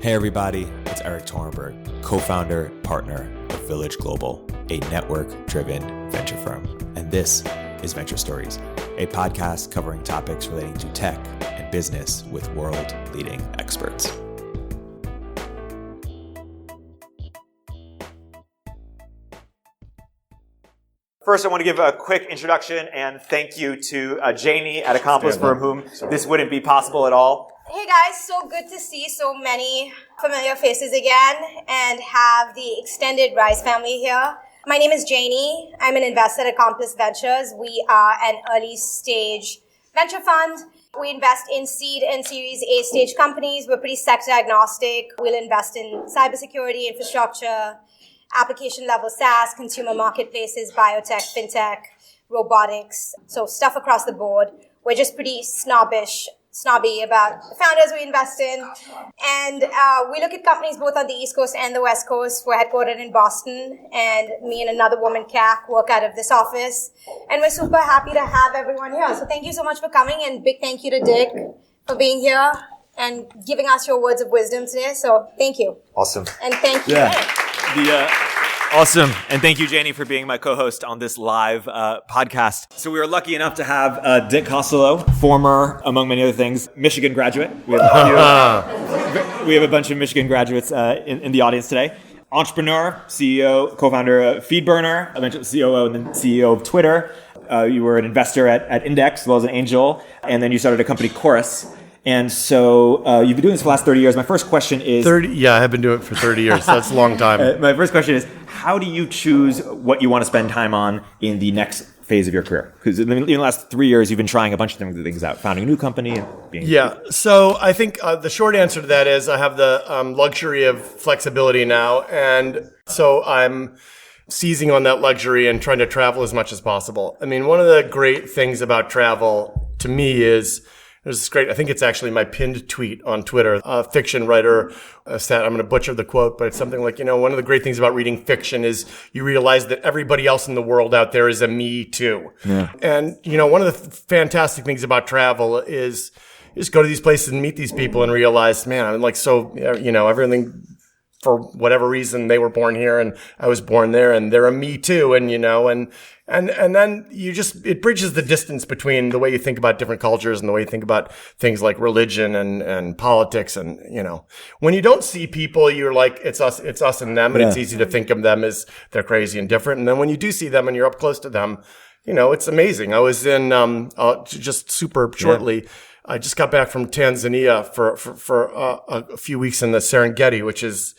Hey everybody, it's Erik Torenberg, co-founder, partner of Village Global, a network-driven venture firm. And this is Venture Stories, a podcast covering topics relating to tech and business with world-leading experts. First, I want to give a quick introduction and thank you to Janie at Accomplice, for whom this wouldn't be possible at all. Hey guys, so good to see so many familiar faces again and have the extended Rise family here. My name is Janie. I'm an investor at Accomplice Ventures. We are an early stage venture fund. We invest in seed and series A stage companies. We're pretty sector agnostic. We'll invest in cybersecurity, infrastructure, application level SaaS, consumer marketplaces, biotech, fintech, robotics, so stuff across the board. We're just pretty snobby about the founders we invest in. And we look at companies both on the East Coast and the West Coast. We're headquartered in Boston, and me and another woman, Kat, work out of this office. And we're super happy to have everyone here. So thank you so much for coming, and big thank you to Dick for being here and giving us your words of wisdom today. So thank you. Awesome. And thank you. Awesome. And thank you, Janie, for being my co-host on this live podcast. So we were lucky enough to have Dick Costolo, former, among many other things, Michigan graduate. We have a bunch of Michigan graduates in the audience today. Entrepreneur, CEO, co-founder of FeedBurner, eventually COO and then CEO of Twitter. You were an investor at Index as well as an angel. And then you started a company, Chorus. And so you've been doing this for the last 30 years. My first question is... 30? Yeah, I have been doing it for 30 years. So that's a long time. My first question is, how do you choose what you want to spend time on in the next phase of your career? Because in the last 3 years, you've been trying a bunch of different things out, founding a new company and being... Yeah. So I think the short answer to that is I have the luxury of flexibility now. And so I'm seizing on that luxury and trying to travel as much as possible. I mean, one of the great things about travel to me is... There's this great, I think it's actually my pinned tweet on Twitter. A fiction writer said, I'm going to butcher the quote, but it's something like, one of the great things about reading fiction is you realize that everybody else in the world out there is a me too. Yeah. And, one of the fantastic things about travel is go to these places and meet these people and realize, man, I'm like, so, everything for whatever reason they were born here and I was born there and they're a me too. And, and then it bridges the distance between the way you think about different cultures and the way you think about things like religion and politics. And, when you don't see people, you're like, it's us and them. And It's easy to think of them as they're crazy and different. And then when you do see them and you're up close to them, it's amazing. I was in, just super shortly, I just got back from Tanzania for a few weeks in the Serengeti, which is,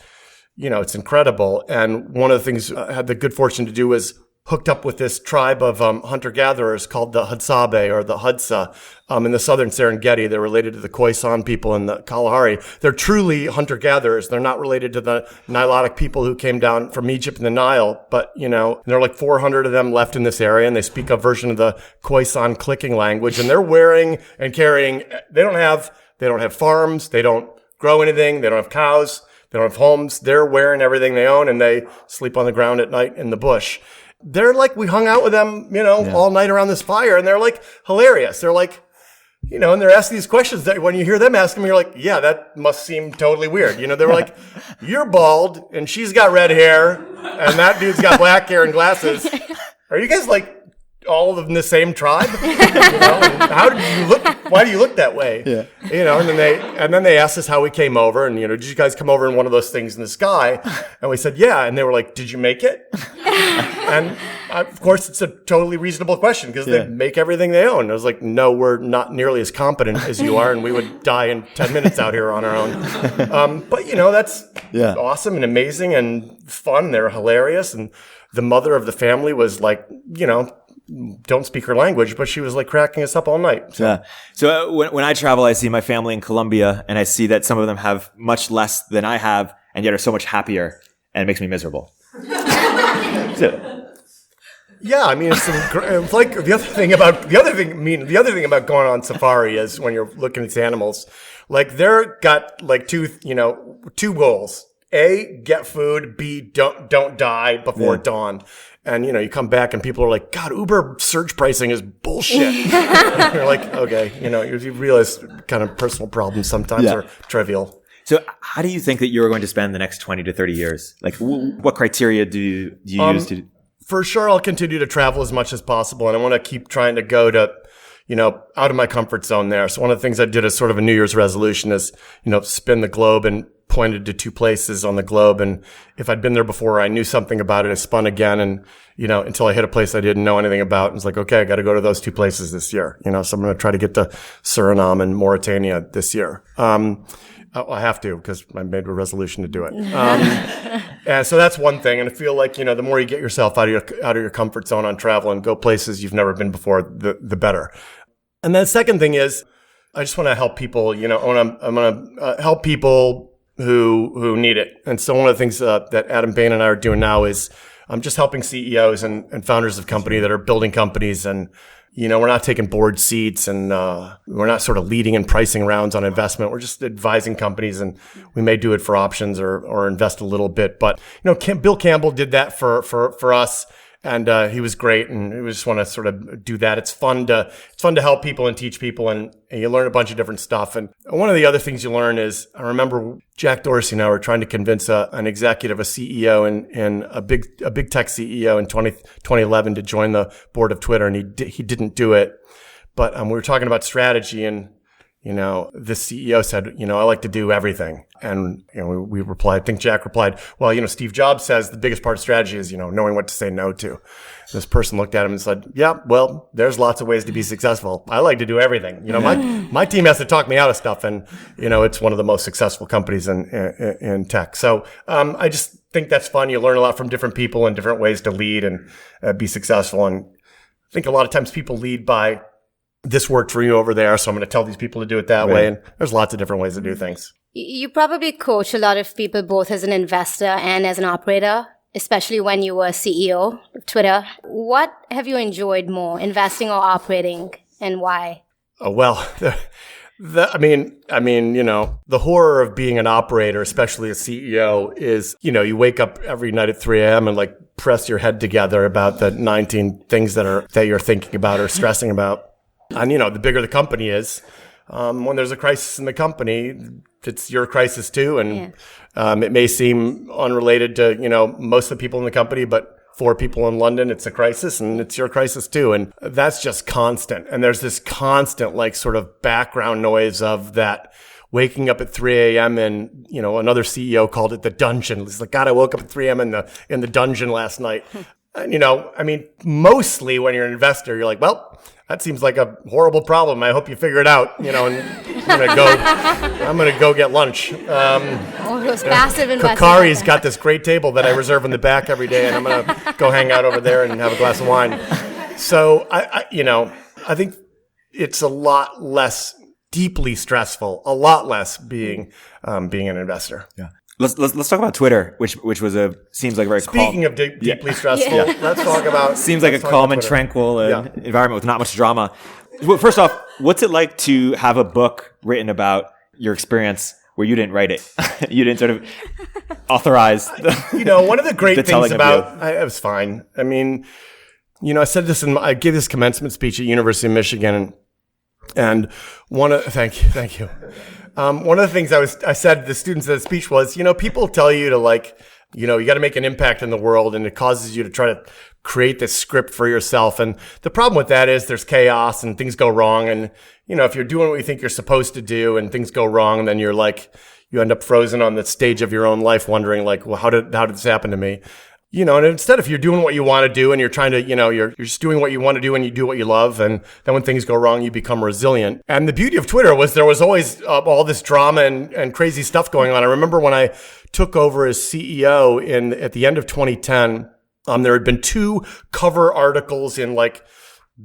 it's incredible. And one of the things I had the good fortune to do was hooked up with this tribe of hunter-gatherers called the Hadzabe or the Hadza in the southern Serengeti. They're related to the Khoisan people in the Kalahari. They're truly hunter-gatherers. They're not related to the Nilotic people who came down from Egypt and the Nile. But, there are like 400 of them left in this area, and they speak a version of the Khoisan clicking language. And they're wearing and carrying. They don't have farms. They don't grow anything. They don't have cows. They don't have homes. They're wearing everything they own, and they sleep on the ground at night in the bush. They're like, we hung out with them, all night around this fire, and they're like hilarious. They're like, and they're asking these questions that when you hear them ask them, you're like, yeah, that must seem totally weird. They were like, you're bald and she's got red hair and that dude's got black hair and glasses. Are you guys like all in the same tribe? And how did you look? Why do you look that way? Yeah. And then they asked us how we came over and, did you guys come over in one of those things in the sky? And we said, yeah. And they were like, did you make it? And of course, it's a totally reasonable question because they make everything they own. I was like, no, we're not nearly as competent as you are, and we would die in 10 minutes out here on our own. But, that's awesome and amazing and fun. They're hilarious. And the mother of the family was like, don't speak her language, but she was like cracking us up all night. So, So when I travel, I see my family in Colombia, and I see that some of them have much less than I have, and yet are so much happier, and it makes me miserable. Yeah, I mean, it's like the other thing about going on safari is when you're looking at animals, like they're got like two goals. A, get food. B, don't die before dawn. And, you come back and people are like, God, Uber surge pricing is bullshit. You're like, okay, you realize kind of personal problems sometimes are trivial. So how do you think that you're going to spend the next 20 to 30 yees? Like what criteria do you use to? For sure, I'll continue to travel as much as possible. And I want to keep trying to go to, out of my comfort zone there. So one of the things I did as sort of a New Year's resolution is, spin the globe, and pointed to 2 places on the globe. And if I'd been there before, I knew something about it, I spun again. And, until I hit a place I didn't know anything about. And it's like, okay, I got to go to those 2 places this year. So I'm going to try to get to Suriname and Mauritania this year. I have to, because I made a resolution to do it. And so that's one thing. And I feel like, the more you get yourself out of your comfort zone on travel and go places you've never been before, the better. And then the second thing is, I just want to help people, I'm going to help people who need it. And so one of the things that Adam Bain and I are doing now is I'm just helping CEOs and founders of company that are building companies. And, we're not taking board seats, and we're not sort of leading and pricing rounds on investment. We're just advising companies, and we may do it for options or invest a little bit. But, Bill Campbell did that for us. And he was great, and we just want to sort of do that. It's fun to help people and teach people, and you learn a bunch of different stuff. And one of the other things you learn is, I remember Jack Dorsey and I were trying to convince an executive, a CEO, and a big tech CEO in 2011 to join the board of Twitter, and he didn't do it. But we were talking about strategy, and this CEO said, I like to do everything. And, we replied, I think Jack replied, well, Steve Jobs says the biggest part of strategy is, knowing what to say no to. And this person looked at him and said, yeah, well, there's lots of ways to be successful. I like to do everything. My team has to talk me out of stuff. And, it's one of the most successful companies in tech. So, I just think that's fun. You learn a lot from different people and different ways to lead and be successful. And I think a lot of times people lead by, this worked for you over there, so I'm going to tell these people to do it that way. And there's lots of different ways to do things. You probably coach a lot of people both as an investor and as an operator, especially when you were CEO of Twitter. What have you enjoyed more, investing or operating, and why? Well, the horror of being an operator, especially a CEO, is, you wake up every night at 3 a.m. and press your head together about the 19 things that you're thinking about or stressing about. And, the bigger the company is, when there's a crisis in the company, it's your crisis too. And it may seem unrelated to, most of the people in the company, but for people in London, it's a crisis and it's your crisis too. And that's just constant. And there's this constant, sort of background noise of that waking up at 3 a.m. and, another CEO called it the dungeon. It's like, God, I woke up at 3 a.m. in the dungeon last night. And, mostly when you're an investor, you're like, well, that seems like a horrible problem. I hope you figure it out, and I'm going to go get lunch. Those passive investors. Kakari's got this great table that I reserve in the back every day, and I'm going to go hang out over there and have a glass of wine. So I think it's a lot less deeply stressful, a lot less being an investor. Yeah. Let's talk about Twitter, which seems like very Speaking of deeply stressful, let's talk about seems like a calm and tranquil environment with not much drama. Well, first off, what's it like to have a book written about your experience where you didn't write it? You didn't sort of authorize. One of the great things about it was fine. I mean, I said this I gave this commencement speech at University of Michigan, and thank you. One of the things I said to the students at the speech was, people tell you to you got to make an impact in the world, and it causes you to try to create this script for yourself. And the problem with that is there's chaos and things go wrong. And, if you're doing what you think you're supposed to do and things go wrong, then you're you end up frozen on the stage of your own life wondering well, how did this happen to me? And instead, if you're doing what you want to do and you're trying to, you're just doing what you want to do and you do what you love, and then when things go wrong, you become resilient. And the beauty of Twitter was there was always all this drama and crazy stuff going on. I remember when I took over as CEO at the end of 2010, there had been 2 cover articles in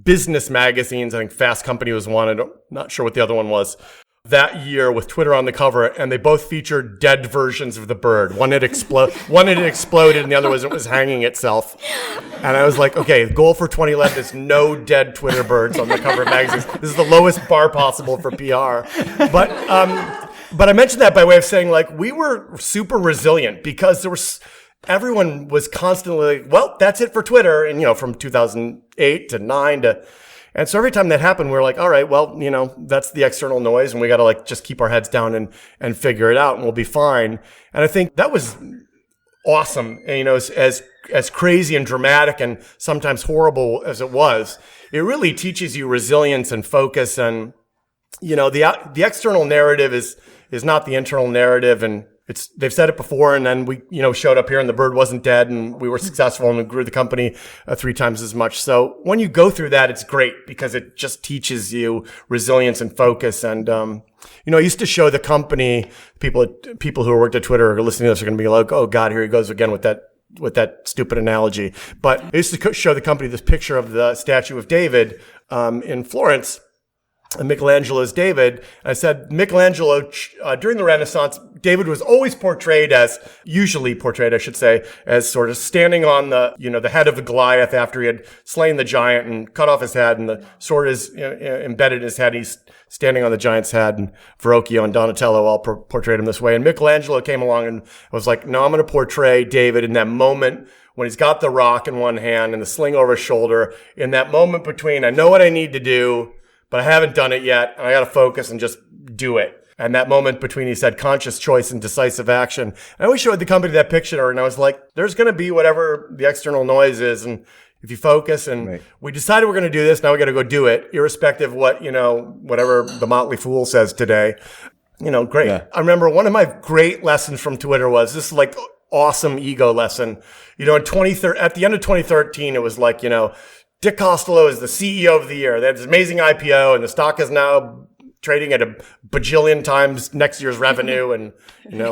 business magazines. I think Fast Company was one. I'm not sure what the other one was. That year with Twitter on the cover, and they both featured dead versions of the bird. One had exploded, and the other was hanging itself. And I was like, okay, the goal for 2011 is no dead Twitter birds on the cover of magazines. This is the lowest bar possible for PR. But I mentioned that by way of saying we were super resilient because everyone was constantly well, that's it for Twitter. And from 2008 to 9 to. And so every time that happened, we're like, all right, well, that's the external noise, and we got to like just keep our heads down and figure it out, and we'll be fine. And I think that was awesome. And, as crazy and dramatic and sometimes horrible as it was, it really teaches you resilience and focus. And, the external narrative is not the internal narrative. And they've said it before. And then we, showed up here and the bird wasn't dead and we were successful and we grew the company 3 times as much. So when you go through that, it's great because it just teaches you resilience and focus. And, I used to show the company, people who worked at Twitter or listening to this are going to be like, oh God, here he goes again with that stupid analogy. But I used to show the company this picture of the statue of David, in Florence. Michelangelo's David. I said Michelangelo, during the Renaissance, David was always usually portrayed, I should say, as sort of standing on the head of the Goliath after he had slain the giant and cut off his head, and the sword is embedded in his head. He's standing on the giant's head, and Verrocchio and Donatello all portrayed him this way. And Michelangelo came along and was like, no, I'm going to portray David in that moment when he's got the rock in one hand and the sling over his shoulder, in that moment between, I know what I need to do, but I haven't done it yet, and I got to focus and just do it. And that moment between, he said, conscious choice and decisive action. And I always showed the company that picture, and I was like, there's going to be whatever the external noise is, and if you focus, and we decided we're going to do this, now we got to go do it, irrespective of what, whatever the Motley Fool says today. Great. Yeah. I remember one of my great lessons from Twitter was this awesome ego lesson. At the end of 2013, it was like, Dick Costolo is the CEO of the year. They had this amazing IPO, and the stock is now trading at a bajillion times next year's revenue and,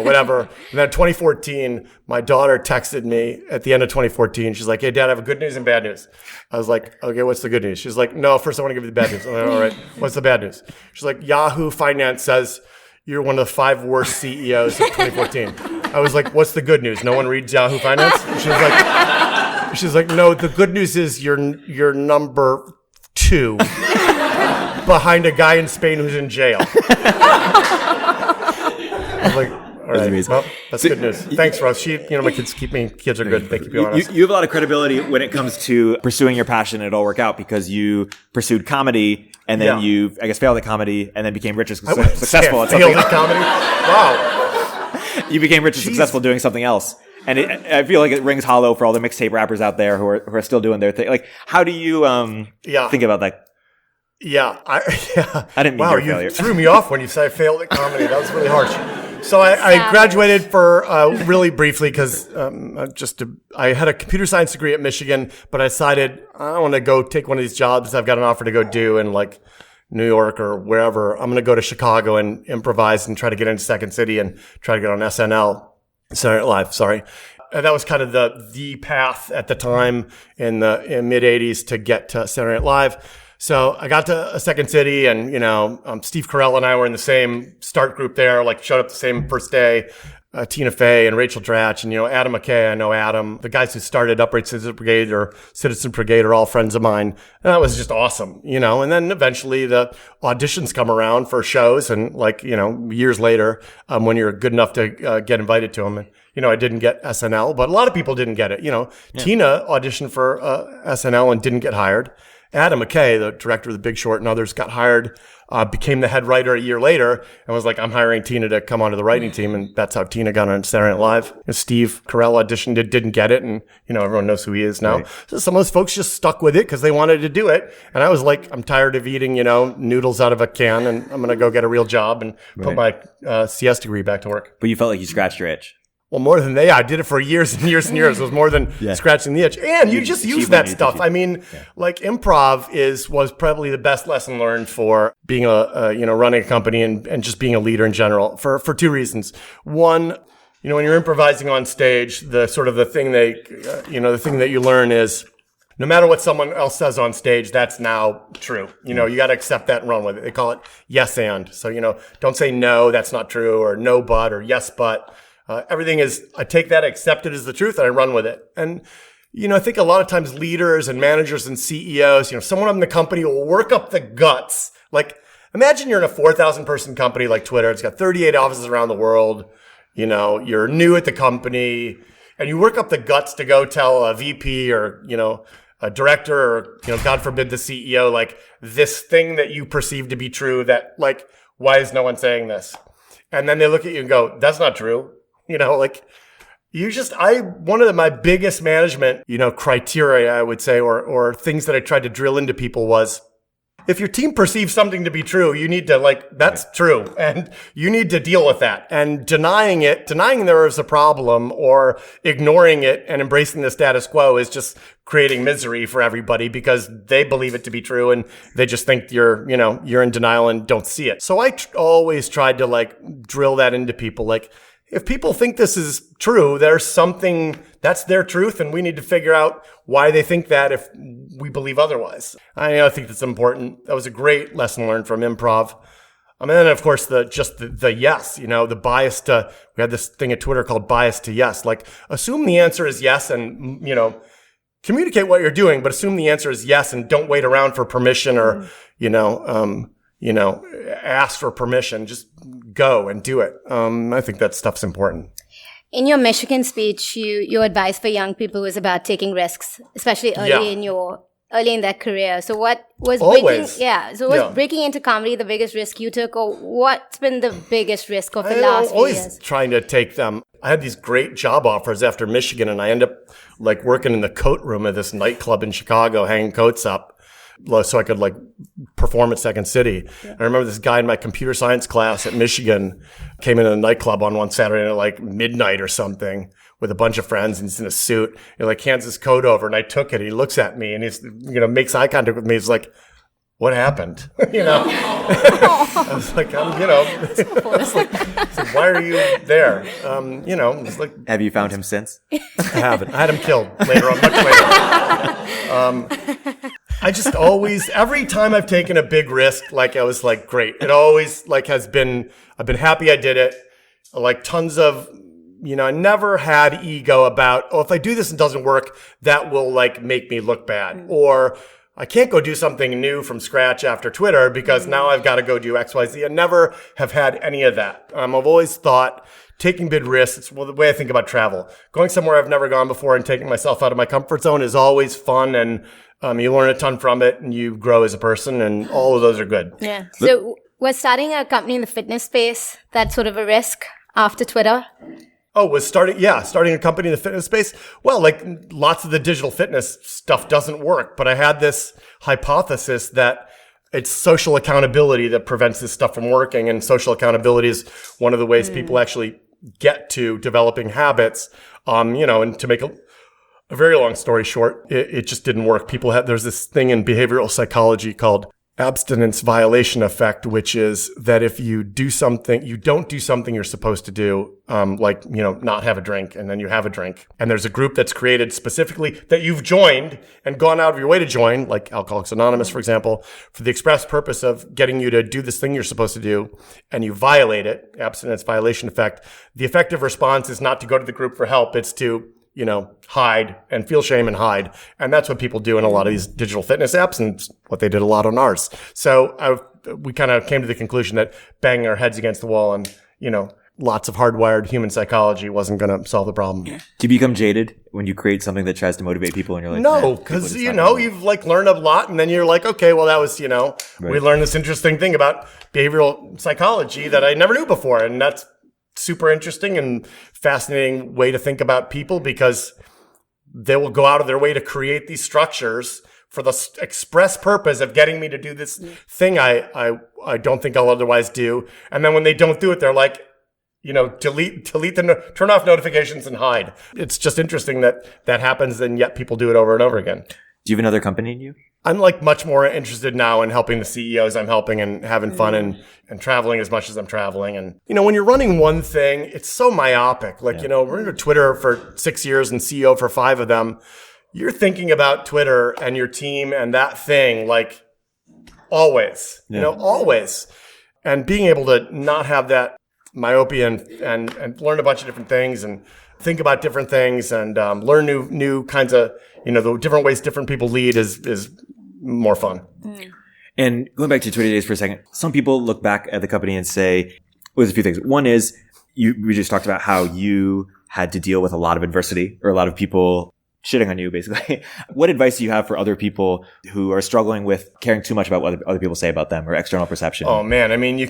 whatever. And then 2014, my daughter texted me at the end of 2014. She's like, hey, Dad, I have good news and bad news. I was like, okay, what's the good news? She's like, no, first I want to give you the bad news. I'm like, all right, what's the bad news? She's like, Yahoo Finance says you're one of the 5 worst CEOs of 2014. I was like, what's the good news? No one reads Yahoo Finance? And she's like, no, the good news is you're number 2 behind a guy in Spain who's in jail. I was like, all right, well, that's good news. Thanks, Russ. My kids are good. They keep you honest. You have a lot of credibility when it comes to pursuing your passion, and it all worked out because you pursued comedy, and then you, I guess, failed at comedy, and then became rich and successful at something. Failed at comedy? Wow. You became rich and successful doing something else. And I feel like it rings hollow for all the mixtape rappers out there who are still doing their thing. Like, how do you think about that? Yeah. I didn't mean you failure. Threw me off when you said I failed at comedy. That was really harsh. So I graduated for really briefly because I had a computer science degree at Michigan, but I decided I don't want to go take one of these jobs I've got an offer to go do in like New York or wherever. I'm going to go to Chicago and improvise and try to get into Second City and try to get on SNL. Saturday Night Live, sorry. And that was kind of the path at the time in mid 80s to get to Saturday Night Live. So I got to Second City, and Steve Carrell and I were in the same start group there. Like, showed up the same first day. Tina Fey and Rachel Dratch and Adam McKay. I know Adam. The guys who started Upright Citizen Brigade are all friends of mine. And that was just awesome, And then eventually the auditions come around for shows, and years later, when you're good enough to get invited to them. And, I didn't get SNL, but a lot of people didn't get it. Tina auditioned for SNL and didn't get hired. Adam McKay, the director of The Big Short, and others got hired, became the head writer a year later, and was like, I'm hiring Tina to come onto the writing team. And that's how Tina got on Saturday Night Live. And Steve Carell auditioned it, didn't get it. And, everyone knows who he is now. Right. So some of those folks just stuck with it because they wanted to do it. And I was like, I'm tired of eating, noodles out of a can, and I'm going to go get a real job and put my CS degree back to work. But you felt like you scratched your itch. Well, more than I did it for years and years and years. It was more than scratching the itch. And you just use that stuff. I mean, like improv was probably the best lesson learned for being running a company and just being a leader in general for 2 reasons. One, when you're improvising on stage, the thing that you learn is no matter what someone else says on stage, that's now true. You got to accept that and run with it. They call it yes and. So, don't say no, that's not true, or no but, or yes but. Everything is, I take that, accept it as the truth, and I run with it. And, I think a lot of times leaders and managers and CEOs, someone in the company will work up the guts. Like, imagine you're in a 4,000 person company like Twitter. It's got 38 offices around the world. You're new at the company, and you work up the guts to go tell a VP or, a director or, God forbid the CEO, like this thing that you perceive to be true that like, why is no one saying this? And then they look at you and go, that's not true. One of my biggest management, criteria, I would say, or things that I tried to drill into people was, if your team perceives something to be true, you need to that's true. And you need to deal with that. And denying there is a problem or ignoring it and embracing the status quo is just creating misery for everybody because they believe it to be true and they just think you're in denial and don't see it. So I always tried to drill that into people. If people think this is true, there's something that's their truth, and we need to figure out why they think that if we believe otherwise. I think that's important. That was a great lesson learned from improv. And then, of course, the yes, the bias to, we had this thing at Twitter called bias to yes. Assume the answer is yes and, communicate what you're doing, but assume the answer is yes and don't wait around for permission or, ask for permission. Just go and do it. I think that stuff's important. In your Michigan speech, your advice for young people was about taking risks, especially early in their career. So what was breaking into comedy the biggest risk you took, or what's been the biggest risk of the last few years? Always trying to take them. I had these great job offers after Michigan, and I ended up working in the coat room of this nightclub in Chicago, hanging coats up so I could perform at Second City. Yeah. I remember this guy in my computer science class at Michigan came into the nightclub on one Saturday at midnight or something with a bunch of friends, and he's in a suit. He hands his coat over, and I took it. He looks at me and he's makes eye contact with me. He's like, "What happened?" I was like, "Why are you there?" It's Have you found him since? I haven't. I had him killed later on, much later. I just always, every time I've taken a big risk, I was great. It always has been, I've been happy I did it. Tons of, I never had ego about, if I do this and it doesn't work, that will make me look bad. Or I can't go do something new from scratch after Twitter because now I've got to go do X, Y, Z. I never have had any of that. I've always thought taking big risks, it's the way I think about travel. Going somewhere I've never gone before and taking myself out of my comfort zone is always fun, and you learn a ton from it and you grow as a person, and all of those are good. Yeah. So was starting a company in the fitness space that sort of a risk after Twitter? Oh, starting a company in the fitness space? Well, lots of the digital fitness stuff doesn't work, but I had this hypothesis that it's social accountability that prevents this stuff from working, and social accountability is one of the ways people actually get to developing habits. And to make a very long story short, it just didn't work. There's this thing in behavioral psychology called abstinence violation effect, which is that if you don't do something you're supposed to do, not have a drink, and then you have a drink. And there's a group that's created specifically that you've joined and gone out of your way to join, like Alcoholics Anonymous, for example, for the express purpose of getting you to do this thing you're supposed to do, and you violate it, abstinence violation effect. The effective response is not to go to the group for help. It's to hide and feel shame and hide. And that's what people do in a lot of these digital fitness apps, and what they did a lot on ours. So we kind of came to the conclusion that banging our heads against the wall and, lots of hardwired human psychology wasn't going to solve the problem. Do you become jaded when you create something that tries to motivate people and you're like, no, because, you've learned a lot, and then you're like, okay, well, that was, right. We learned this interesting thing about behavioral psychology that I never knew before. And that's super interesting and fascinating way to think about people, because they will go out of their way to create these structures for the express purpose of getting me to do this thing I don't think I'll otherwise do. And then when they don't do it, they're like, delete turn off notifications and hide. It's just interesting that happens, and yet people do it over and over again. Do you have another company in you? I'm much more interested now in helping the CEOs I'm helping, and having fun and traveling as much as I'm traveling. And, when you're running one thing, it's so myopic. We're into Twitter for 6 years and CEO for 5 of them. You're thinking about Twitter and your team and that thing, always, always. And being able to not have that myopia and learn a bunch of different things and think about different things and learn new kinds of, the different ways different people lead is more fun. And going back to Twitter days for a second, some people look back at the company and say, well, there's a few things. One is we just talked about how you had to deal with a lot of adversity, or a lot of people shitting on you, basically. What advice do you have for other people who are struggling with caring too much about what other people say about them or external perception? Oh man, I mean, you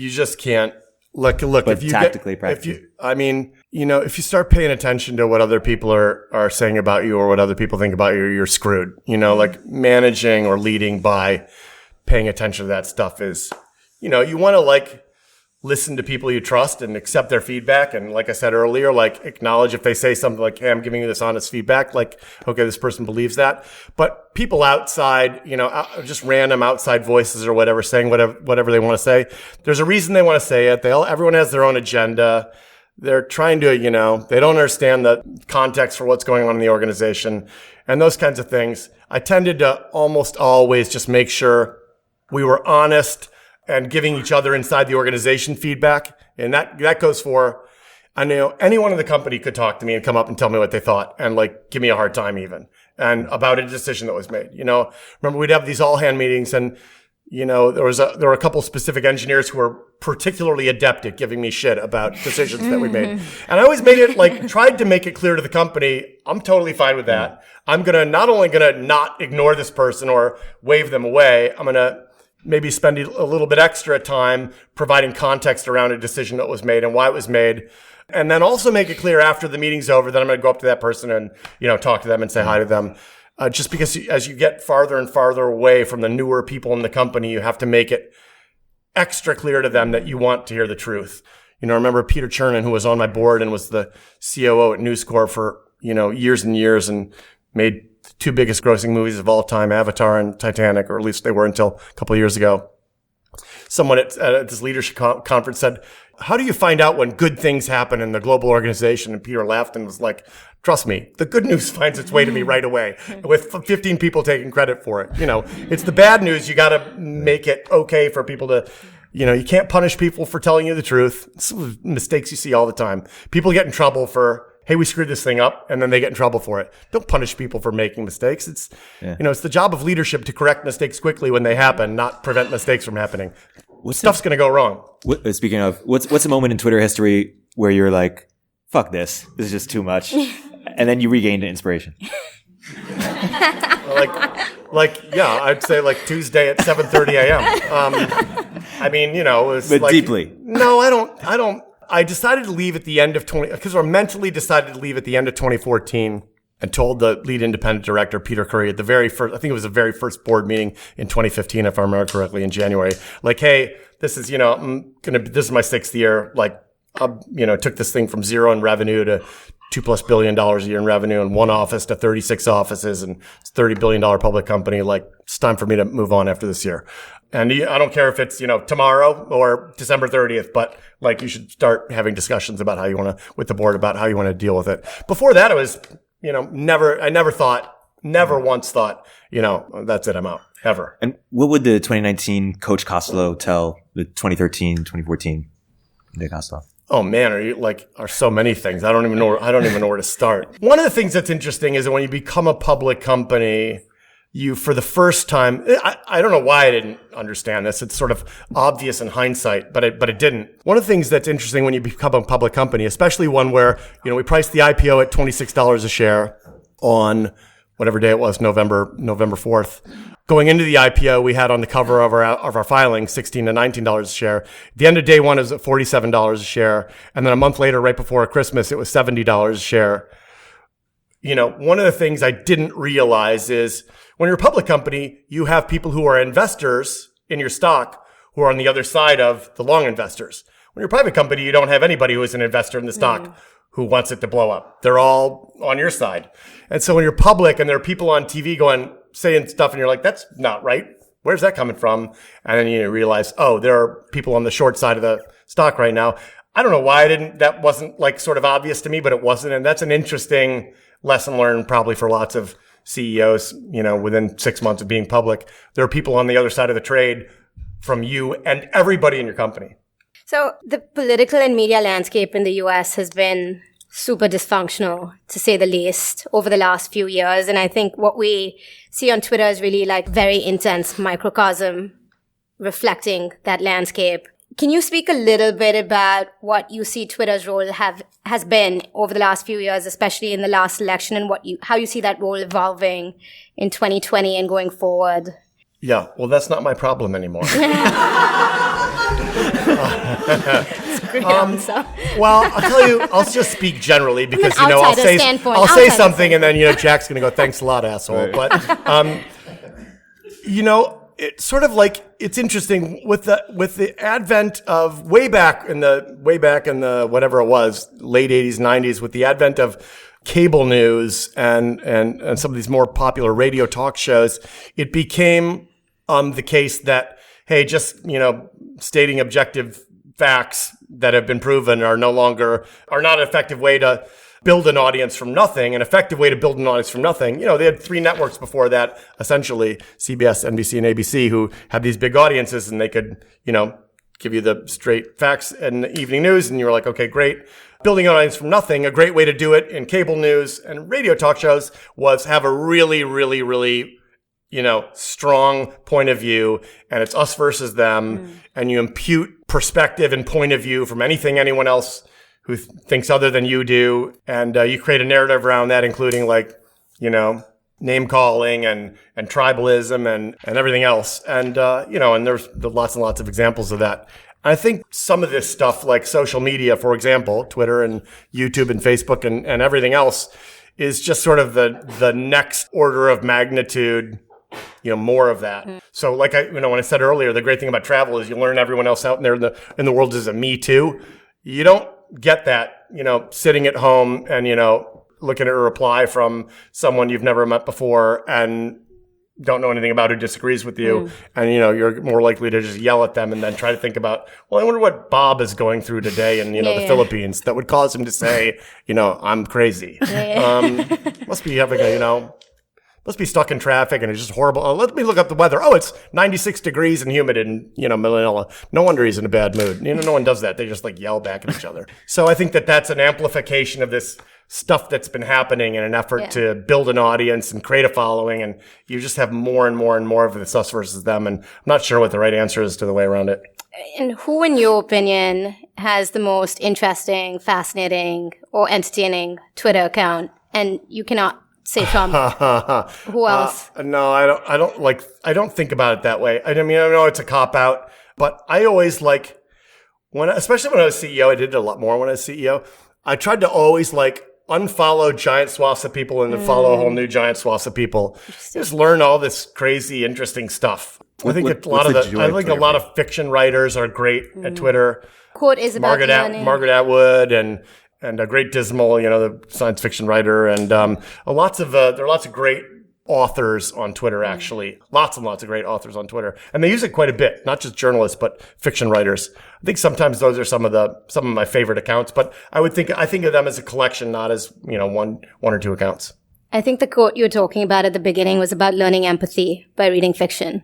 just can't. Look. But if you tactically, practically. If you start paying attention to what other people are saying about you or what other people think about you, you're screwed. Like managing or leading by paying attention to that stuff is, you want to listen to people you trust and accept their feedback. And like I said earlier, acknowledge if they say something like, hey, I'm giving you this honest feedback. Okay, this person believes that. But people outside, just random outside voices or whatever, saying whatever they want to say. There's a reason they want to say it. Everyone has their own agenda. They're trying to, they don't understand the context for what's going on in the organization and those kinds of things. I tended to almost always just make sure we were honest and giving each other inside the organization feedback. And that goes for, I know anyone in the company could talk to me and come up and tell me what they thought and give me a hard time even and about a decision that was made. Remember we'd have these all hand meetings and, there were a couple specific engineers who were particularly adept at giving me shit about decisions that we made. And I always made it tried to make it clear to the company, I'm totally fine with that. I'm not only gonna not ignore this person or wave them away, I'm gonna maybe spend a little bit extra time providing context around a decision that was made and why it was made. And then also make it clear after the meeting's over that I'm going to go up to that person and, talk to them and say hi to them. Just because as you get farther and farther away from the newer people in the company, you have to make it extra clear to them that you want to hear the truth. I remember Peter Chernin, who was on my board and was the COO at News Corp for, years and years and made the two biggest grossing movies of all time, Avatar and Titanic, or at least they were until a couple of years ago. Someone at this leadership conference said, how do you find out when good things happen in the global organization? And Peter laughed and was like, trust me, the good news finds its way to me right away with 15 people taking credit for it. It's the bad news. You got to make it okay for people to, you can't punish people for telling you the truth. It's mistakes you see all the time. People get in trouble for, hey, we screwed this thing up, and then they get in trouble for it. Don't punish people for making mistakes. It's, it's the job of leadership to correct mistakes quickly when they happen, not prevent mistakes from happening. Stuff's going to go wrong. Speaking of, what's a moment in Twitter history where you're like, fuck this is just too much, and then you regained inspiration? I'd say Tuesday at 7:30 a.m. It was but deeply. No, I don't. I decided to leave at the end of mentally decided to leave at the end of 2014 and told the lead independent director, Peter Curry, at the very first, I think it was the very first board meeting in 2015, if I remember correctly, in January, hey, this is, this is my 6th year. Took this thing from zero in revenue to $2+ billion a year in revenue and one office to 36 offices and it's a $30 billion public company. It's time for me to move on after this year. And I don't care if it's, tomorrow or December 30th, but you should start having discussions about how you want to, with the board about how you want to deal with it. Before that, it was, never once thought, that's it, I'm out, ever. And what would the 2019 Coach Costolo tell the 2013, 2014 Dick Costolo? Oh man, are so many things. I don't even know where to start. One of the things that's interesting is that when you become a public company, you, for the first time, I don't know why I didn't understand this. It's sort of obvious in hindsight, but it didn't. One of the things that's interesting when you become a public company, especially one where, we priced the IPO at $26 a share on whatever day it was, November 4th. Going into the IPO, we had on the cover of our filing $16 to $19 a share. At the end of day one, it was at $47 a share. And then a month later, right before Christmas, it was $70 a share. One of the things I didn't realize is when you're a public company, you have people who are investors in your stock who are on the other side of the long investors. When you're a private company, you don't have anybody who is an investor in the stock who wants it to blow up. They're all on your side. And so when you're public and there are people on TV saying stuff and you're like, that's not right. Where's that coming from? And then you realize, oh, there are people on the short side of the stock right now. I don't know why that wasn't sort of obvious to me, but it wasn't. And that's an interesting lesson learned probably for lots of CEOs, within 6 months of being public. There are people on the other side of the trade from you and everybody in your company. So the political and media landscape in the US has been super dysfunctional, to say the least, over the last few years. And I think what we see on Twitter is really very intense microcosm reflecting that landscape. Can you speak a little bit about what you see Twitter's role has been over the last few years, especially in the last election, and how you see that role evolving in 2020 and going forward? Yeah, well, that's not my problem anymore. Well, I'll tell you, I'll just speak generally because, I'll say something and then, Jack's going to go, thanks a lot, asshole. Right. But, it's sort of like, it's interesting with the advent of way back in the whatever it was, late 80s, 90s, with the advent of cable news and some of these more popular radio talk shows, it became the case that, hey, just, stating objective facts that have been proven are not an effective way to build an audience from nothing. An effective way to build an audience from nothing. They had 3 networks before that, essentially, CBS, NBC, and ABC, who had these big audiences, and they could, give you the straight facts and the evening news, and you were like, okay, great. Building an audience from nothing, a great way to do it in cable news and radio talk shows was have a really, really, really, strong point of view, and it's us versus them, and you impute perspective and point of view from anyone else who thinks other than you do, and you create a narrative around that, including name calling and tribalism and everything else, and and there's lots and lots of examples of that. I think some of this stuff, like social media, for example, Twitter and YouTube and Facebook and everything else, is just sort of the next order of magnitude. More of that. So like when I said earlier, the great thing about travel is you learn everyone else out there in the world is a me too. You don't get that, sitting at home and, looking at a reply from someone you've never met before and don't know anything about who disagrees with you. And, you're more likely to just yell at them and then try to think about, well, I wonder what Bob is going through today in, the Philippines that would cause him to say, I'm crazy. Must be having must be stuck in traffic and it's just horrible. Oh, let me look up the weather. Oh, it's 96 degrees and humid in, Manila. No wonder he's in a bad mood. No one does that. They just yell back at each other. So I think that that's an amplification of this stuff that's been happening in an effort to build an audience and create a following. And you just have more and more and more of this us versus them. And I'm not sure what the right answer is to the way around it. And who, in your opinion, has the most interesting, fascinating, or entertaining Twitter account? And you cannot say Trump. Who else? No, I don't think about it that way. I know it's a cop out, but I always especially when I was CEO, I did it a lot more when I was CEO. I tried to always unfollow giant swaths of people and then follow a whole new giant swaths of people. Just learn all this crazy, interesting stuff. I think a lot of fiction writers are great at Twitter. Quote is about Margaret Atwood and a great Dismal, the science fiction writer, and there are lots of great authors on Twitter, actually. Lots and lots of great authors on Twitter. And they use it quite a bit, not just journalists, but fiction writers. I think sometimes those are some of my favorite accounts, but I think of them as a collection, not as, one or two accounts. I think the quote you were talking about at the beginning was about learning empathy by reading fiction.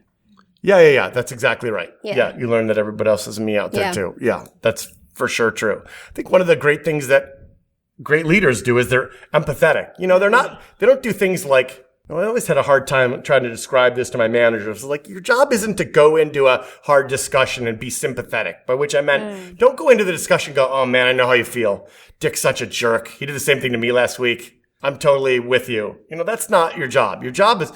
Yeah. That's exactly right. Yeah. You learn that everybody else is me out there too. Yeah. That's for sure true. I think one of the great things that great leaders do is they're empathetic. They don't do things like, I always had a hard time trying to describe this to my managers. Your job isn't to go into a hard discussion and be sympathetic, by which I meant don't go into the discussion and go, oh man, I know how you feel. Dick's such a jerk. He did the same thing to me last week. I'm totally with you. That's not your job. Your job is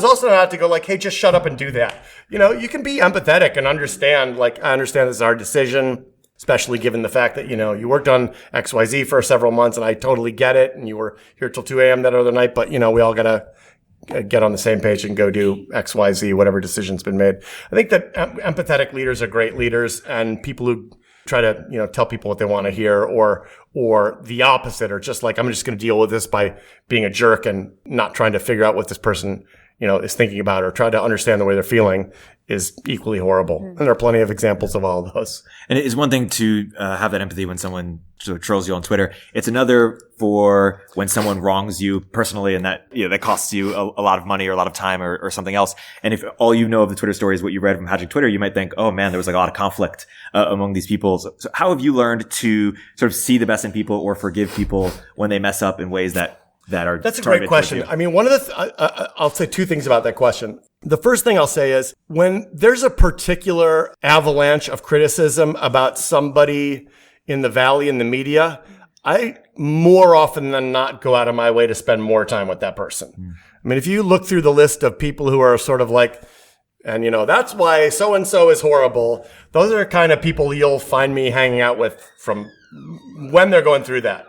also not to go hey, just shut up and do that. You can be empathetic and understand, I understand this is a hard decision, especially given the fact that, you worked on XYZ for several months and I totally get it. And you were here till 2 a.m. that other night, but, we all got to get on the same page and go do XYZ, whatever decision's been made. I think that empathetic leaders are great leaders, and people who try to, tell people what they want to hear or the opposite, or just I'm just going to deal with this by being a jerk and not trying to figure out what this person, is thinking about or try to understand the way they're feeling, is equally horrible. And there are plenty of examples of all of those. And it is one thing to have that empathy when someone sort of trolls you on Twitter. It's another for when someone wrongs you personally and that, that costs you a lot of money or a lot of time or something else. And if all you know of the Twitter story is what you read from Magic Twitter, you might think, oh man, there was a lot of conflict among these people. So how have you learned to sort of see the best in people or forgive people when they mess up in ways that that are That's a targeted great question. towards you? I mean, one of the I'll say two things about that question. The first thing I'll say is when there's a particular avalanche of criticism about somebody in the Valley in the media, I more often than not go out of my way to spend more time with that person. I mean, if you look through the list of people who are sort of like, and that's why so-and-so is horrible, those are the kind of people you'll find me hanging out with from when they're going through that.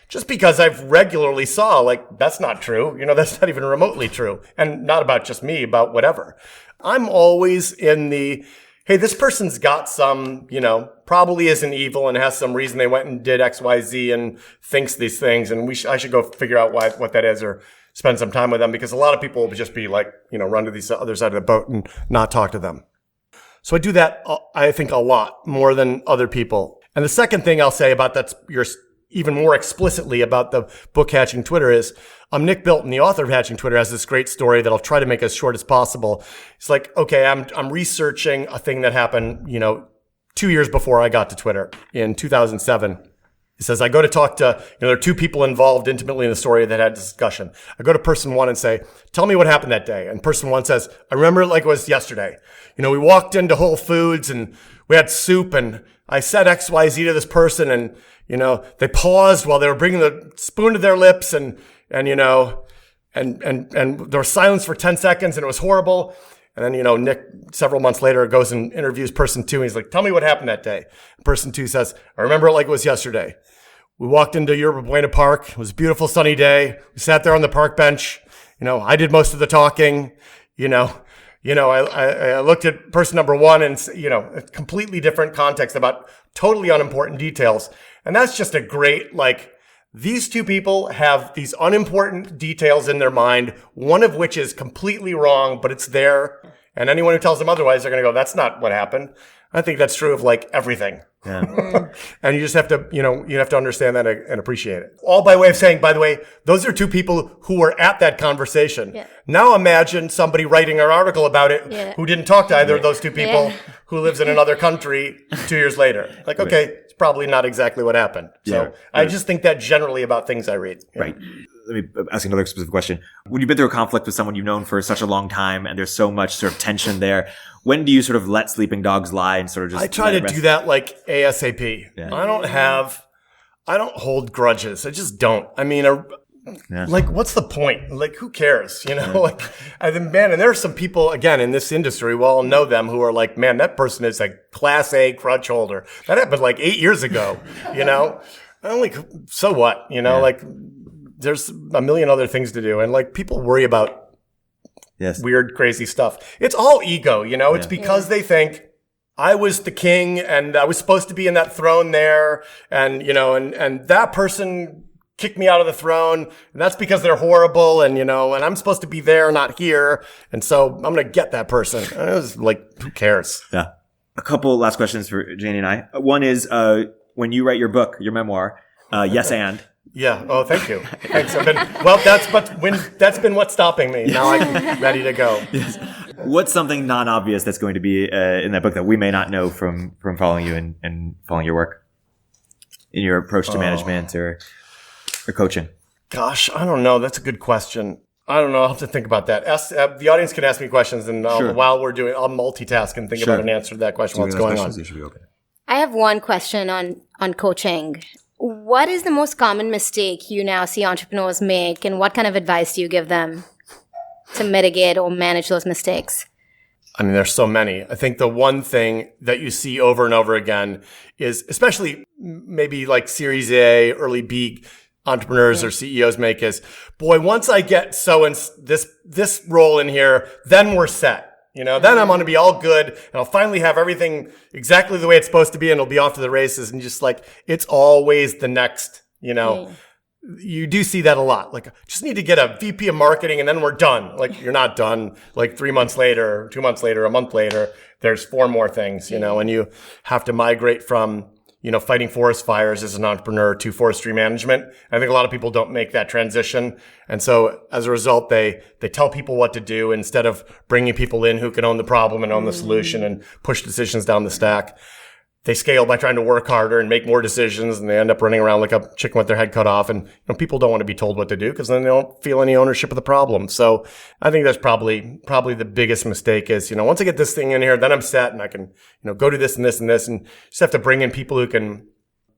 Just because I've regularly saw, like, that's not true. That's not even remotely true. And not about just me, about whatever. I'm always in the, hey, this person's got some, probably isn't evil and has some reason they went and did X, Y, Z and thinks these things. And I should go figure out what that is or spend some time with them, because a lot of people will just be like, run to the other side of the boat and not talk to them. So I do that, I think, a lot more than other people. And the second thing I'll say about even more explicitly about the book Hatching Twitter is, Nick Bilton, the author of Hatching Twitter, has this great story that I'll try to make as short as possible. It's like, okay, I'm researching a thing that happened, 2 years before I got to Twitter in 2007. He says, I go to talk to, there are two people involved intimately in the story that had discussion. I go to person one and say, tell me what happened that day. And person one says, I remember it like it was yesterday. We walked into Whole Foods and we had soup and I said X, Y, Z to this person and, they paused while they were bringing the spoon to their lips and there was silence for 10 seconds and it was horrible. And then, Nick, several months later, goes and interviews person two. And he's like, tell me what happened that day. Person two says, I remember it like it was yesterday. We walked into Yerba Buena Park. It was a beautiful sunny day. We sat there on the park bench. I did most of the talking. I looked at person number one and, a completely different context about totally unimportant details. And that's just a great, these two people have these unimportant details in their mind, one of which is completely wrong, but it's there. And anyone who tells them otherwise, they're going to go, that's not what happened. I think that's true of everything. Yeah. And you just have to, you have to understand that and appreciate it. All by way of saying, by the way, those are two people who were at that conversation. Yeah. Now imagine somebody writing an article about it who didn't talk to either of those two people who lives in another country 2 years later. Okay, it's probably not exactly what happened. So I just think that generally about things I read. Yeah. Right. Let me ask another specific question. When you've been through a conflict with someone you've known for such a long time and there's so much sort of tension there, when do you sort of let sleeping dogs lie and sort of just... I try to do that ASAP. Yeah. I don't hold grudges. I just don't. I mean, what's the point? Who cares? And there are some people, again, in this industry, we all know them, who are like, man, that person is a class A grudge holder. That happened 8 years ago, so what? There's a million other things to do. And people worry about weird, crazy stuff. It's all ego, It's because they think I was the king and I was supposed to be in that throne there. And, and that person kicked me out of the throne. And that's because they're horrible. And, and I'm supposed to be there, not here. And so I'm going to get that person. And it was who cares? Yeah. A couple last questions for Janie and I. One is, when you write your book, your memoir, Yes and. Yeah. Oh, thank you. Thanks. That's been what's stopping me. Now I'm ready to go. Yes. What's something non-obvious that's going to be in that book that we may not know from following you and following your work in your approach to management or coaching? Gosh, I don't know. That's a good question. I don't know. I'll have to think about that. The audience can ask me questions, and while we're doing, I'll multitask and think about an answer to that question. What's going on? Should be okay. I have one question on coaching. What is the most common mistake you now see entrepreneurs make, and what kind of advice do you give them to mitigate or manage those mistakes? I mean, there's so many. I think the one thing that you see over and over again is, especially maybe Series A, early B entrepreneurs or CEOs make, is, boy, once I get this role in here, then we're set. Then I'm going to be all good and I'll finally have everything exactly the way it's supposed to be and it'll be off to the races. And just it's always the next, You do see that a lot. Just need to get a VP of marketing and then we're done. You're not done. 3 months later, 2 months later, a month later, there's 4 more things, and you have to migrate from, fighting forest fires as an entrepreneur to forestry management. I think a lot of people don't make that transition. And so as a result, they tell people what to do instead of bringing people in who can own the problem and own the solution and push decisions down the stack. they scale by trying to work harder and make more decisions, and they end up running around like a chicken with their head cut off. And people don't want to be told what to do because then they don't feel any ownership of the problem. So I think that's probably the biggest mistake is, once I get this thing in here, then I'm set and I can, go do this and this and this, and just have to bring in people who can,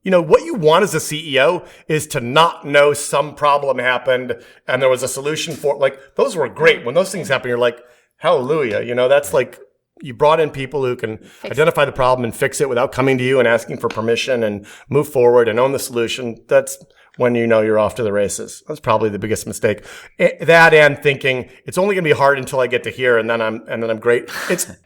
what you want as a CEO is to not know some problem happened and there was a solution for, like, those were great. When those things happen, you're like, hallelujah. That's like, you brought in people who can identify the problem and fix it without coming to you and asking for permission and move forward and own the solution. That's when you're off to the races. That's probably the biggest mistake. That and thinking it's only going to be hard until I get to here and then I'm great.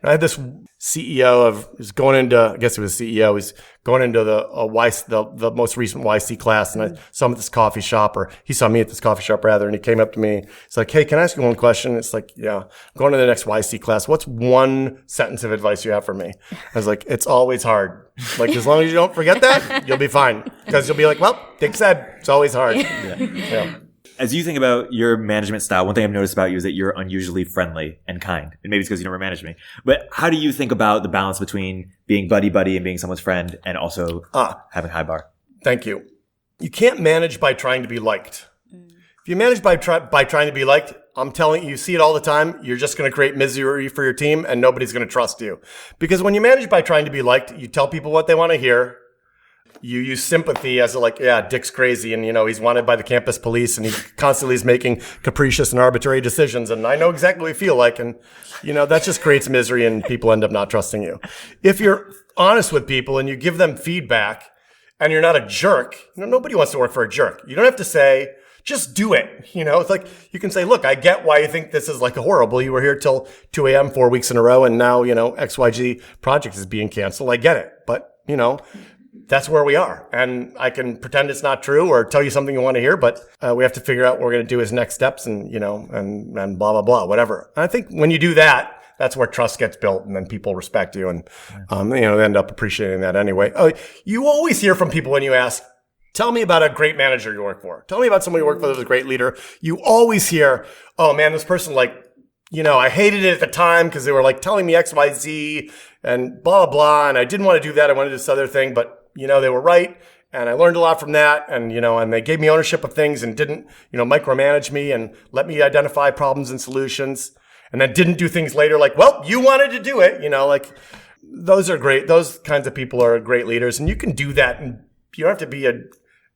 I had this CEO he's going into, I guess it was CEO. He's going into the most recent YC class, and I saw him at this coffee shop, or he saw me at this coffee shop rather, and he came up to me. He's like, "Hey, can I ask you one question?" It's like, "Yeah, I'm going to the next YC class. What's one sentence of advice you have for me?" I was like, "It's always hard. Like, as long as you don't forget that, you'll be fine. Because you'll be like, well, Dick said, it's always hard." Yeah. As you think about your management style, one thing I've noticed about you is that you're unusually friendly and kind. And maybe it's because you never managed me. But how do you think about the balance between being buddy-buddy and being someone's friend and also having high bar? Thank you. You can't manage by trying to be liked. If you manage by trying to be liked, I'm telling you, see it all the time, you're just going to create misery for your team and nobody's going to trust you. Because when you manage by trying to be liked, you tell people what they want to hear. You use sympathy as Dick's crazy and, he's wanted by the campus police and he constantly is making capricious and arbitrary decisions. And I know exactly what you feel like. And, that just creates misery and people end up not trusting you. If you're honest with people and you give them feedback and you're not a jerk, nobody wants to work for a jerk. You don't have to say, just do it. It's like you can say, look, I get why you think this is like horrible. You were here till 2 a.m. 4 weeks in a row. And now, XYZ project is being canceled. I get it. But, that's where we are. And I can pretend it's not true or tell you something you want to hear, but we have to figure out what we're going to do as next steps and, and blah, blah, blah, whatever. And I think when you do that, that's where trust gets built and then people respect you and, they end up appreciating that anyway. You always hear from people when you ask, tell me about a great manager you work for. Tell me about somebody you work for that's a great leader. You always hear, oh man, this person I hated it at the time because they were telling me X, Y, Z and blah, blah, blah. And I didn't want to do that. I wanted this other thing, but they were right. And I learned a lot from that. And, and they gave me ownership of things and didn't, micromanage me and let me identify problems and solutions. And then didn't do things later well, you wanted to do it, those are great. Those kinds of people are great leaders. And you can do that. And you don't have to be a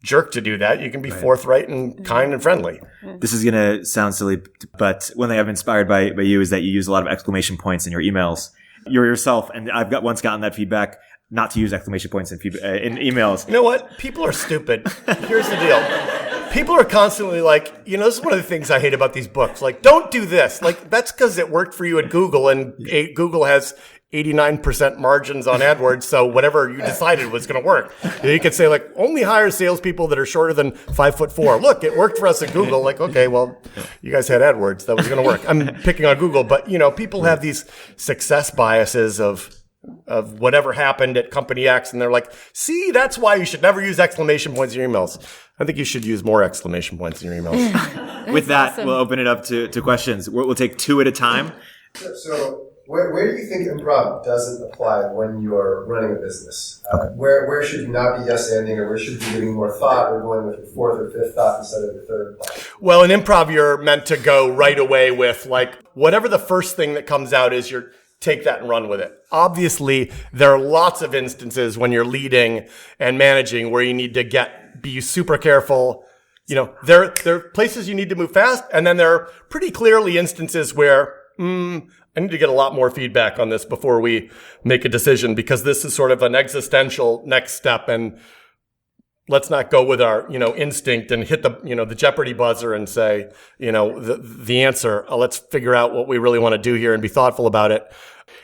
jerk to do that. You can be forthright and kind and friendly. This is going to sound silly, but one thing I've been inspired by you is that you use a lot of exclamation points in your emails. You're yourself. And I've once gotten that feedback not to use exclamation points in emails. You know what? People are stupid. Here's the deal. People are constantly this is one of the things I hate about these books. Don't do this. That's because it worked for you at Google and Google has 89% margins on AdWords. So whatever you decided was going to work. You could say only hire salespeople that are shorter than 5'4". Look, it worked for us at Google. Okay, well, you guys had AdWords. That was going to work. I'm picking on Google, but people have these success biases of whatever happened at company X. And they're like, see, that's why you should never use exclamation points in your emails. I think you should use more exclamation points in your emails. With that, awesome. We'll open it up to questions. We'll take two at a time. So where do you think improv doesn't apply when you're running a business? Where should you not be yes-anding, or where should you be giving more thought or going with your fourth or fifth thought instead of the third thought? Well, in improv, you're meant to go right away with whatever the first thing that comes out is, take that and run with it. Obviously, there are lots of instances when you're leading and managing where you need to be super careful. There are places you need to move fast, and then there are pretty clearly instances where, I need to get a lot more feedback on this before we make a decision, because this is sort of an existential next step, and let's not go with our, instinct and hit the Jeopardy buzzer and say, the answer. Let's figure out what we really want to do here and be thoughtful about it.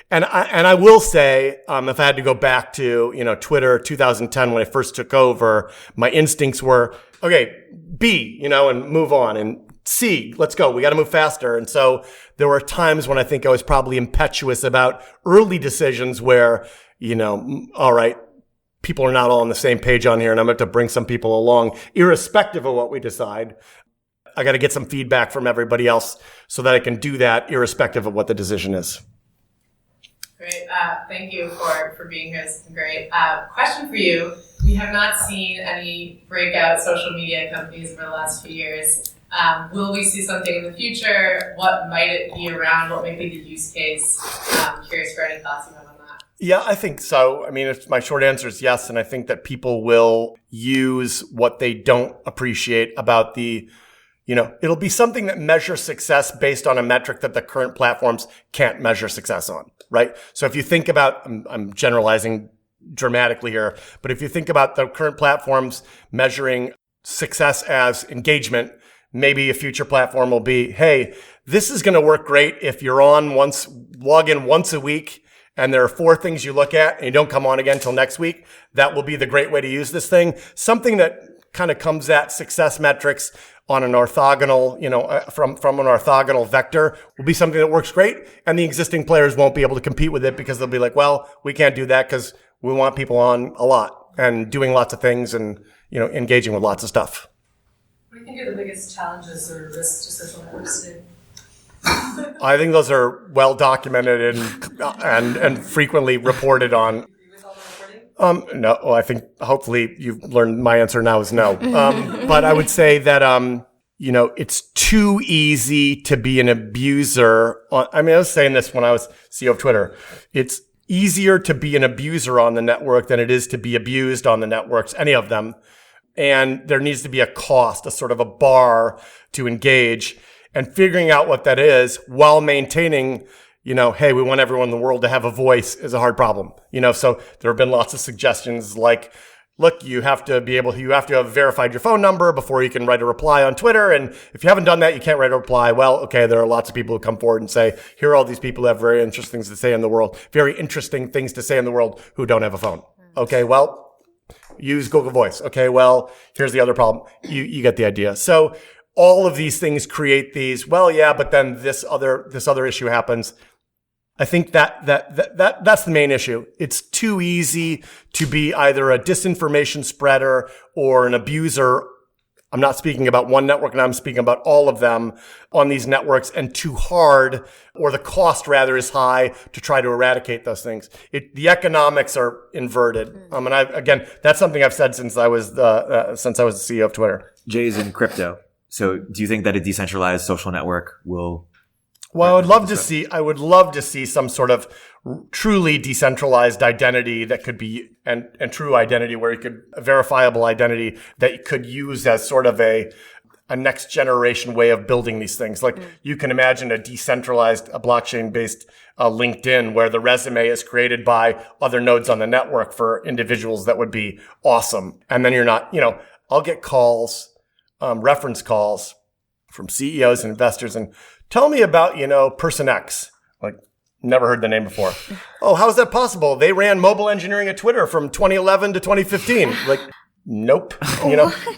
And I will say, if I had to go back to, Twitter 2010 when I first took over, my instincts were, okay, B, and move on, and C, let's go. We got to move faster. And so there were times when I think I was probably impetuous about early decisions where, all right, people are not all on the same page on here, and I'm going to have to bring some people along, irrespective of what we decide. I got to get some feedback from everybody else so that I can do that irrespective of what the decision is. Great. Thank you for being here. This has been great. Question for you. We have not seen any breakout social media companies over the last few years. Will we see something in the future? What might it be around? What might be the use case? Curious for any thoughts you have on that. Yeah, I think so. I mean, my short answer is yes. And I think that people will use what they don't appreciate about it'll be something that measures success based on a metric that the current platforms can't measure success on, right? So if you think about, I'm generalizing dramatically here, but if you think about the current platforms measuring success as engagement, maybe a future platform will be, hey, this is going to work great if you're log in once a week and there are 4 things you look at and you don't come on again until next week. That will be the great way to use this thing. Something that kind of comes at success metrics on an orthogonal, from an orthogonal vector will be something that works great. And the existing players won't be able to compete with it because they'll be like, well, we can't do that because we want people on a lot and doing lots of things and, engaging with lots of stuff. What do you think are the biggest challenges or risks to social networks today? I think those are well documented and frequently reported on. No, I think hopefully you've learned my answer now is no. But I would say that, it's too easy to be an abuser. I was saying this when I was CEO of Twitter. It's easier to be an abuser on the network than it is to be abused on the networks, any of them. And there needs to be a cost, a sort of a bar to engage, and figuring out what that is while maintaining hey, we want everyone in the world to have a voice is a hard problem. So there have been lots of suggestions like, look, you have to have verified your phone number before you can write a reply on Twitter. And if you haven't done that, you can't write a reply. Well, okay, there are lots of people who come forward and say, here are all these people who have very interesting things to say in the world who don't have a phone. Okay, well, use Google Voice. Okay, well, here's the other problem. You get the idea. So all of these things create these, well, yeah, but then this other issue happens. I think that's the main issue. It's too easy to be either a disinformation spreader or an abuser. I'm not speaking about one network, and I'm speaking about all of them on these networks, and too hard, or the cost rather is high to try to eradicate those things. The economics are inverted. And again, that's something I've said since I was the CEO of Twitter. Jay's in crypto. So do you think that a decentralized social network will... Well, I would love to see some sort of truly decentralized identity that could be, and true identity where you could, a verifiable identity that you could use as sort of a next generation way of building these things. Like you can imagine a decentralized, a blockchain based LinkedIn where the resume is created by other nodes on the network for individuals. That would be awesome. And then you're not, I'll get calls, reference calls from CEOs and investors and tell me about, person X. Like, never heard the name before. Oh, how is that possible? They ran mobile engineering at Twitter from 2011 to 2015. Like, nope.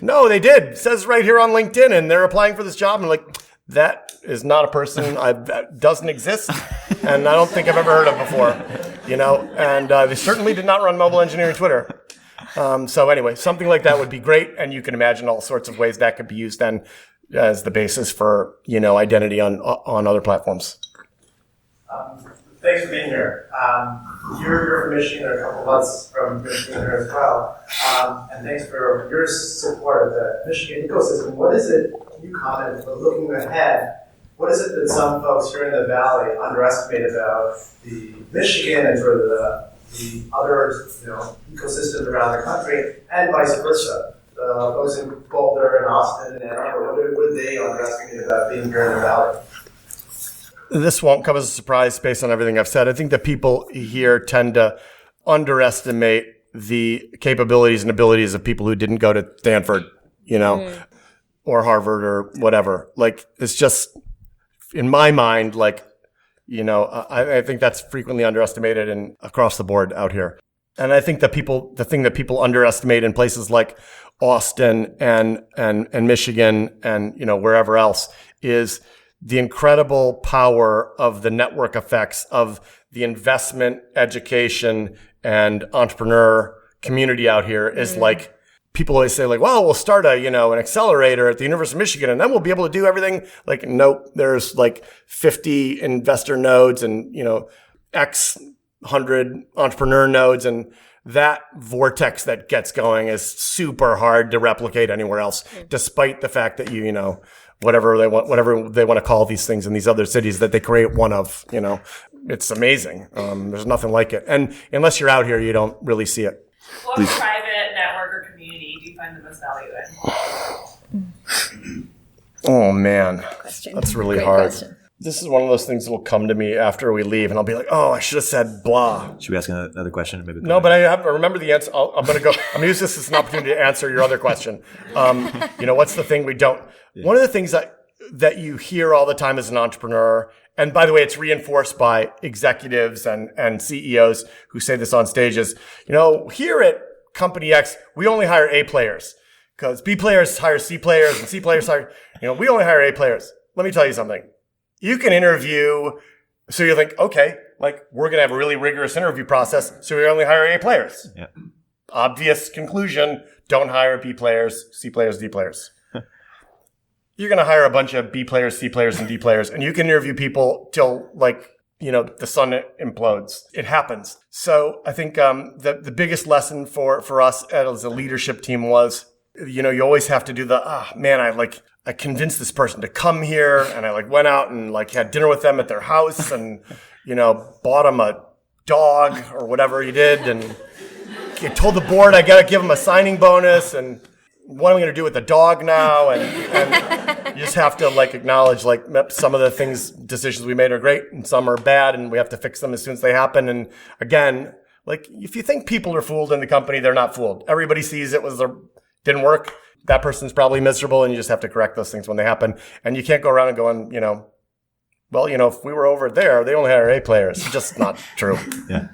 No, they did. It says right here on LinkedIn, and they're applying for this job. And like, that is not a person that doesn't exist, and I don't think I've ever heard of before. And they certainly did not run mobile engineering Twitter. So anyway, something like that would be great, and you can imagine all sorts of ways that could be used then as the basis for, identity on other platforms. Thanks for being here. You're from Michigan, or a couple months from Michigan here as well. And thanks for your support of the Michigan ecosystem. What is it, you commented, but looking ahead, what is it that some folks here in the Valley underestimate about the Michigan and sort of the other ecosystems around the country, and vice versa? Those in Boulder and Austin and Ann Arbor, what do they underestimate about being here in the Valley? This won't come as a surprise based on everything I've said. I think that people here tend to underestimate the capabilities and abilities of people who didn't go to Stanford, or Harvard or whatever. Like, it's just, in my mind, I think that's frequently underestimated and across the board out here. And I think that the thing that people underestimate in places like Austin and Michigan and, wherever else is the incredible power of the network effects of the investment, education, and entrepreneur community out here is like, people always say like, well, we'll start an accelerator at the University of Michigan and then we'll be able to do everything. Like, nope, there's like 50 investor nodes and, X 100 entrepreneur nodes, and that vortex that gets going is super hard to replicate anywhere else, despite the fact that you know, whatever they want to call these things in these other cities that they create one of, you know, it's amazing. There's nothing like it. And unless you're out here, you don't really see it. What private network or community do you find the most value in? Oh man, Question. that's really Great hard. question. This is one of those things that will come to me after we leave, and I'll be like, "Oh, I should have said blah." Should we ask another question? Maybe. No, but I remember the answer. I'm going to use this as an opportunity to answer your other question. You know, what's the thing we don't? Yeah. One of the things that you hear all the time as an entrepreneur, and by the way, it's reinforced by executives and CEOs who say this on stage, is, you know, here at Company X, we only hire A players because B players hire C players and C players hire, you know, we only hire A players. Let me tell you something. You can interview, so you think, okay, like we're going to have a really rigorous interview process, so we only hire A players. Yeah. Obvious conclusion, don't hire B players, C players, D players. You're going to hire a bunch of B players, C players, and D players, and you can interview people till, like, you know, the sun implodes. It happens. So I think the biggest lesson for us as a leadership team was, you know, you always have to do I convinced this person to come here, and I went out and had dinner with them at their house, and, you know, bought them a dog or whatever he did, and he told the board I got to give him a signing bonus, and what am I going to do with the dog now? And you just have to acknowledge some of the decisions we made are great and some are bad, and we have to fix them as soon as they happen. And again, if you think people are fooled in the company, they're not fooled. Everybody sees it didn't work. That person's probably miserable, and you just have to correct those things when they happen. And you can't go around and going, you know, well, you know, if we were over there, they only hire A players. It's just not true. Yeah.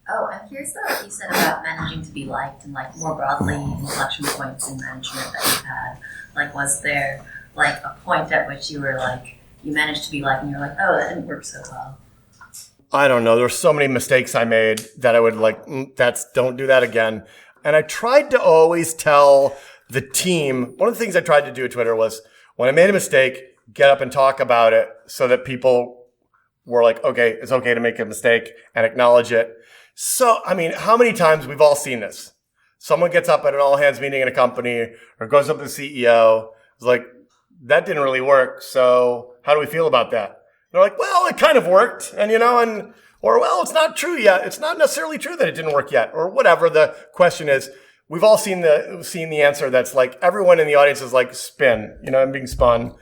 Oh, I'm curious about what you said about managing to be liked and more broadly inflection points in management that you've had. Was there a point at which you were you managed to be liked and you're like, oh, that didn't work so well? I don't know. There's so many mistakes I made that I would don't do that again. And I tried to always tell the team, one of the things I tried to do at Twitter was, when I made a mistake, get up and talk about it so that people were like, okay, it's okay to make a mistake and acknowledge it. So, I mean, how many times we've all seen this? Someone gets up at an all-hands meeting in a company or goes up to the CEO, is like, that didn't really work, so how do we feel about that? And they're like, well, it kind of worked, and, you know, or, well, it's not true yet. It's not necessarily true that it didn't work yet, or whatever the question is. We've all seen the answer that's everyone in the audience is spin, you know, I'm being spun.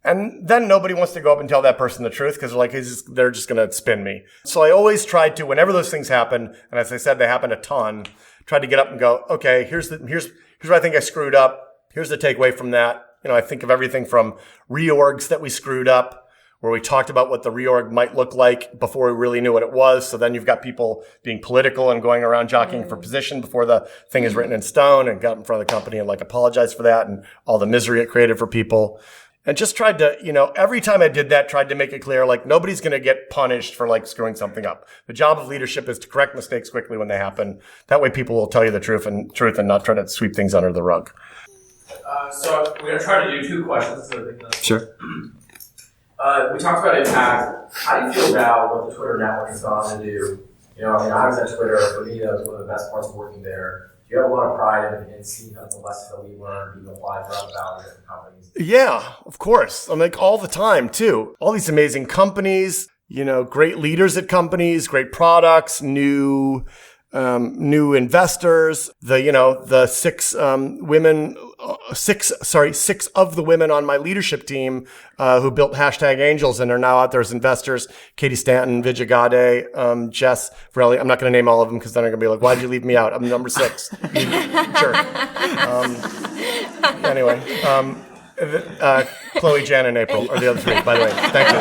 And then nobody wants to go up and tell that person the truth because they're just going to spin me. So I always tried to, whenever those things happen, and as I said, they happen a ton, tried to get up and go, okay, here's where I think I screwed up. Here's the takeaway from that. You know, I think of everything from reorgs that we screwed up, where we talked about what the reorg might look like before we really knew what it was. So then you've got people being political and going around jockeying for position before the thing is written in stone, and got in front of the company and apologize for that and all the misery it created for people. And just tried to, you know, every time I did that, tried to make it clear, nobody's going to get punished for screwing something up. The job of leadership is to correct mistakes quickly when they happen. That way people will tell you the truth and not try to sweep things under the rug. So we're going to try to do two questions. Sure. We talked about impact. How do you feel about what the Twitter network has gone to do? You know, I mean, I was at Twitter. For me, that was one of the best parts of working there. Do you have a lot of pride in seeing the lessons that we learned being applied throughout the valley to different companies? Yeah, of course. All the time, too. All these amazing companies, you know, great leaders at companies, great products, new investors, the six of the women on my leadership team who built #Angels and are now out there as investors. Katie Stanton, Vijay Gade, Jess Varelli. I'm not going to name all of them because then they're going to be like, why did you leave me out? I'm number 6. Sure. Anyway, Chloe, Jan, and April are the other 3, by the way. Thank you.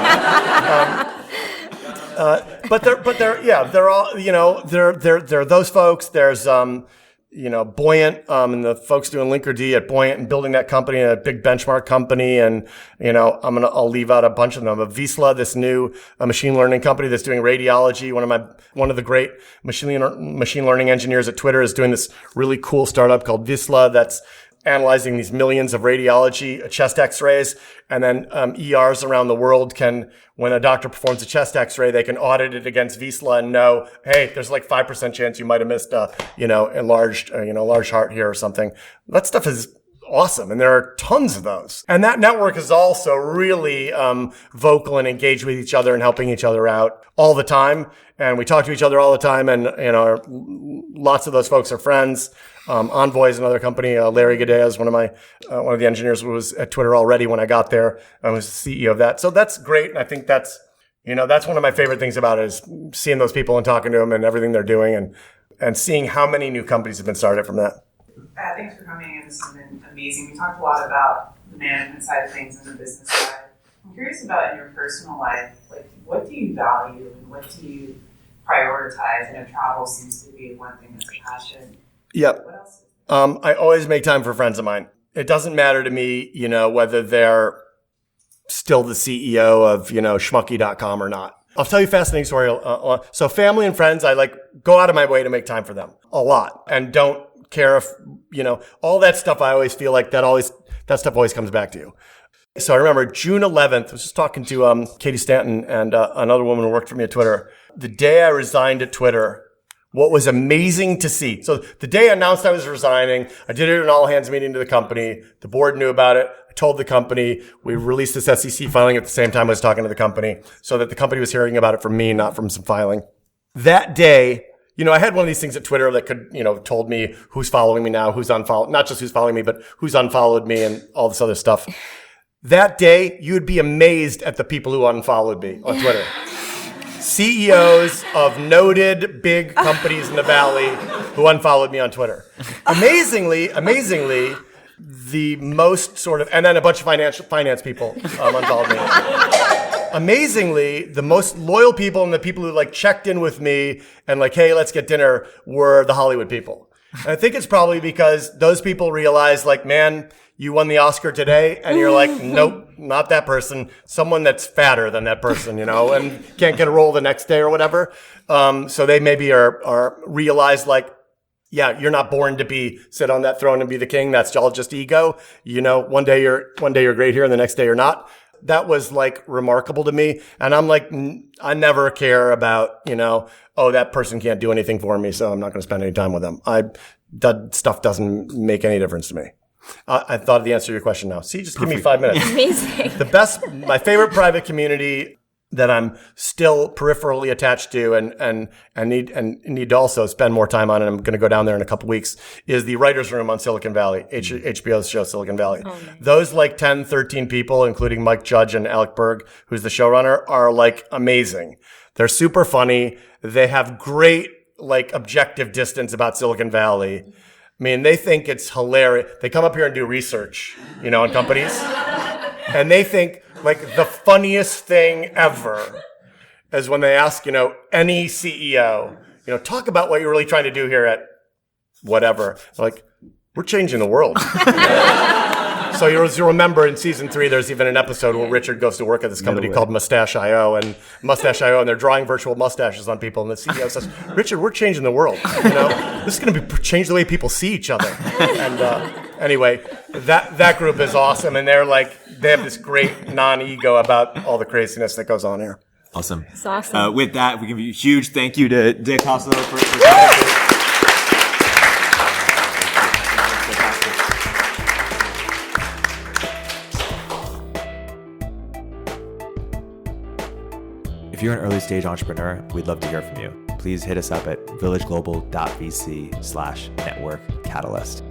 But they're all, you know, they're those folks. There's, you know, Buoyant, and the folks doing Linkerd at Buoyant and building that company, a big benchmark company. And, you know, I'll leave out a bunch of them. But Visla, this new machine learning company that's doing radiology. One of the great machine learning engineers at Twitter is doing this really cool startup called Visla that's analyzing these millions of radiology chest x-rays, and then ERs around the world can, when a doctor performs a chest x-ray, they can audit it against VISLA and know, hey, there's like 5% chance you might have missed a, enlarged, large heart here or something. That stuff is awesome. And there are tons of those. And that network is also really vocal and engaged with each other and helping each other out all the time. And we talk to each other all the time. And, lots of those folks are friends. Envoy is another company. Larry Gadea is one of the engineers who was at Twitter already when I got there. I was the CEO of that. So that's great. And I think that's one of my favorite things about it is seeing those people and talking to them and everything they're doing and seeing how many new companies have been started from that. Thanks for coming in. This has been amazing. We talked a lot about the management side of things and the business side. I'm curious about in your personal life, like what do you value and what do you prioritize? I know travel seems to be one thing that's a passion. Yep. What else? I always make time for friends of mine. It doesn't matter to me, whether they're still the CEO of, schmucky.com or not. I'll tell you a fascinating story. So family and friends, I go out of my way to make time for them a lot and don't care if, all that stuff. I always feel like that stuff always comes back to you. So I remember June 11th, I was just talking to Katie Stanton and another woman who worked for me at Twitter. The day I resigned at Twitter, what was amazing to see. So the day I announced I was resigning, I did it at an all-hands meeting to the company. The board knew about it. I told the company. We released this SEC filing at the same time I was talking to the company so that the company was hearing about it from me, not from some filing. That day, I had one of these things at Twitter that could, told me who's following me now, who's unfollowed, not just who's following me, but who's unfollowed me and all this other stuff. That day, you'd be amazed at the people who unfollowed me on Twitter. CEOs of noted big companies in the Valley who unfollowed me on Twitter. Amazingly, the most sort of, and then a bunch of finance people unfollowed me. Amazingly, the most loyal people and the people who checked in with me and hey, let's get dinner were the Hollywood people. And I think it's probably because those people realized man, you won the Oscar today, and you're like, nope, not that person. Someone that's fatter than that person, and can't get a role the next day or whatever. So they maybe are realized yeah, you're not born to sit on that throne and be the king. That's all just ego. One day you're great here, and the next day you're not. That was remarkable to me. And I'm I never care about, that person can't do anything for me, so I'm not going to spend any time with them. That stuff doesn't make any difference to me. I thought of the answer to your question now. See, just give me 5 minutes. Amazing. My favorite private community that I'm still peripherally attached to and need to also spend more time on, and I'm going to go down there in a couple weeks, is the writer's room on Silicon Valley, HBO's show Silicon Valley. Oh, nice. Those 10, 13 people, including Mike Judge and Alec Berg, who's the showrunner, are amazing. They're super funny. They have great objective distance about Silicon Valley. I mean, they think it's hilarious. They come up here and do research, on companies. And they think, the funniest thing ever is when they ask, any CEO, talk about what you're really trying to do here at whatever. They're we're changing the world. So you'll remember in season 3, there's even an episode where Richard goes to work at this company called Mustache.io, and they're drawing virtual mustaches on people. And the CEO says, Richard, we're changing the world. This is going to change the way people see each other. And anyway, that group is awesome. And they have this great non-ego about all the craziness that goes on here. Awesome. It's awesome. With that, we give you a huge thank you to Dick Costolo for coming. If you're an early stage entrepreneur, we'd love to hear from you. Please hit us up at villageglobal.vc/network catalyst.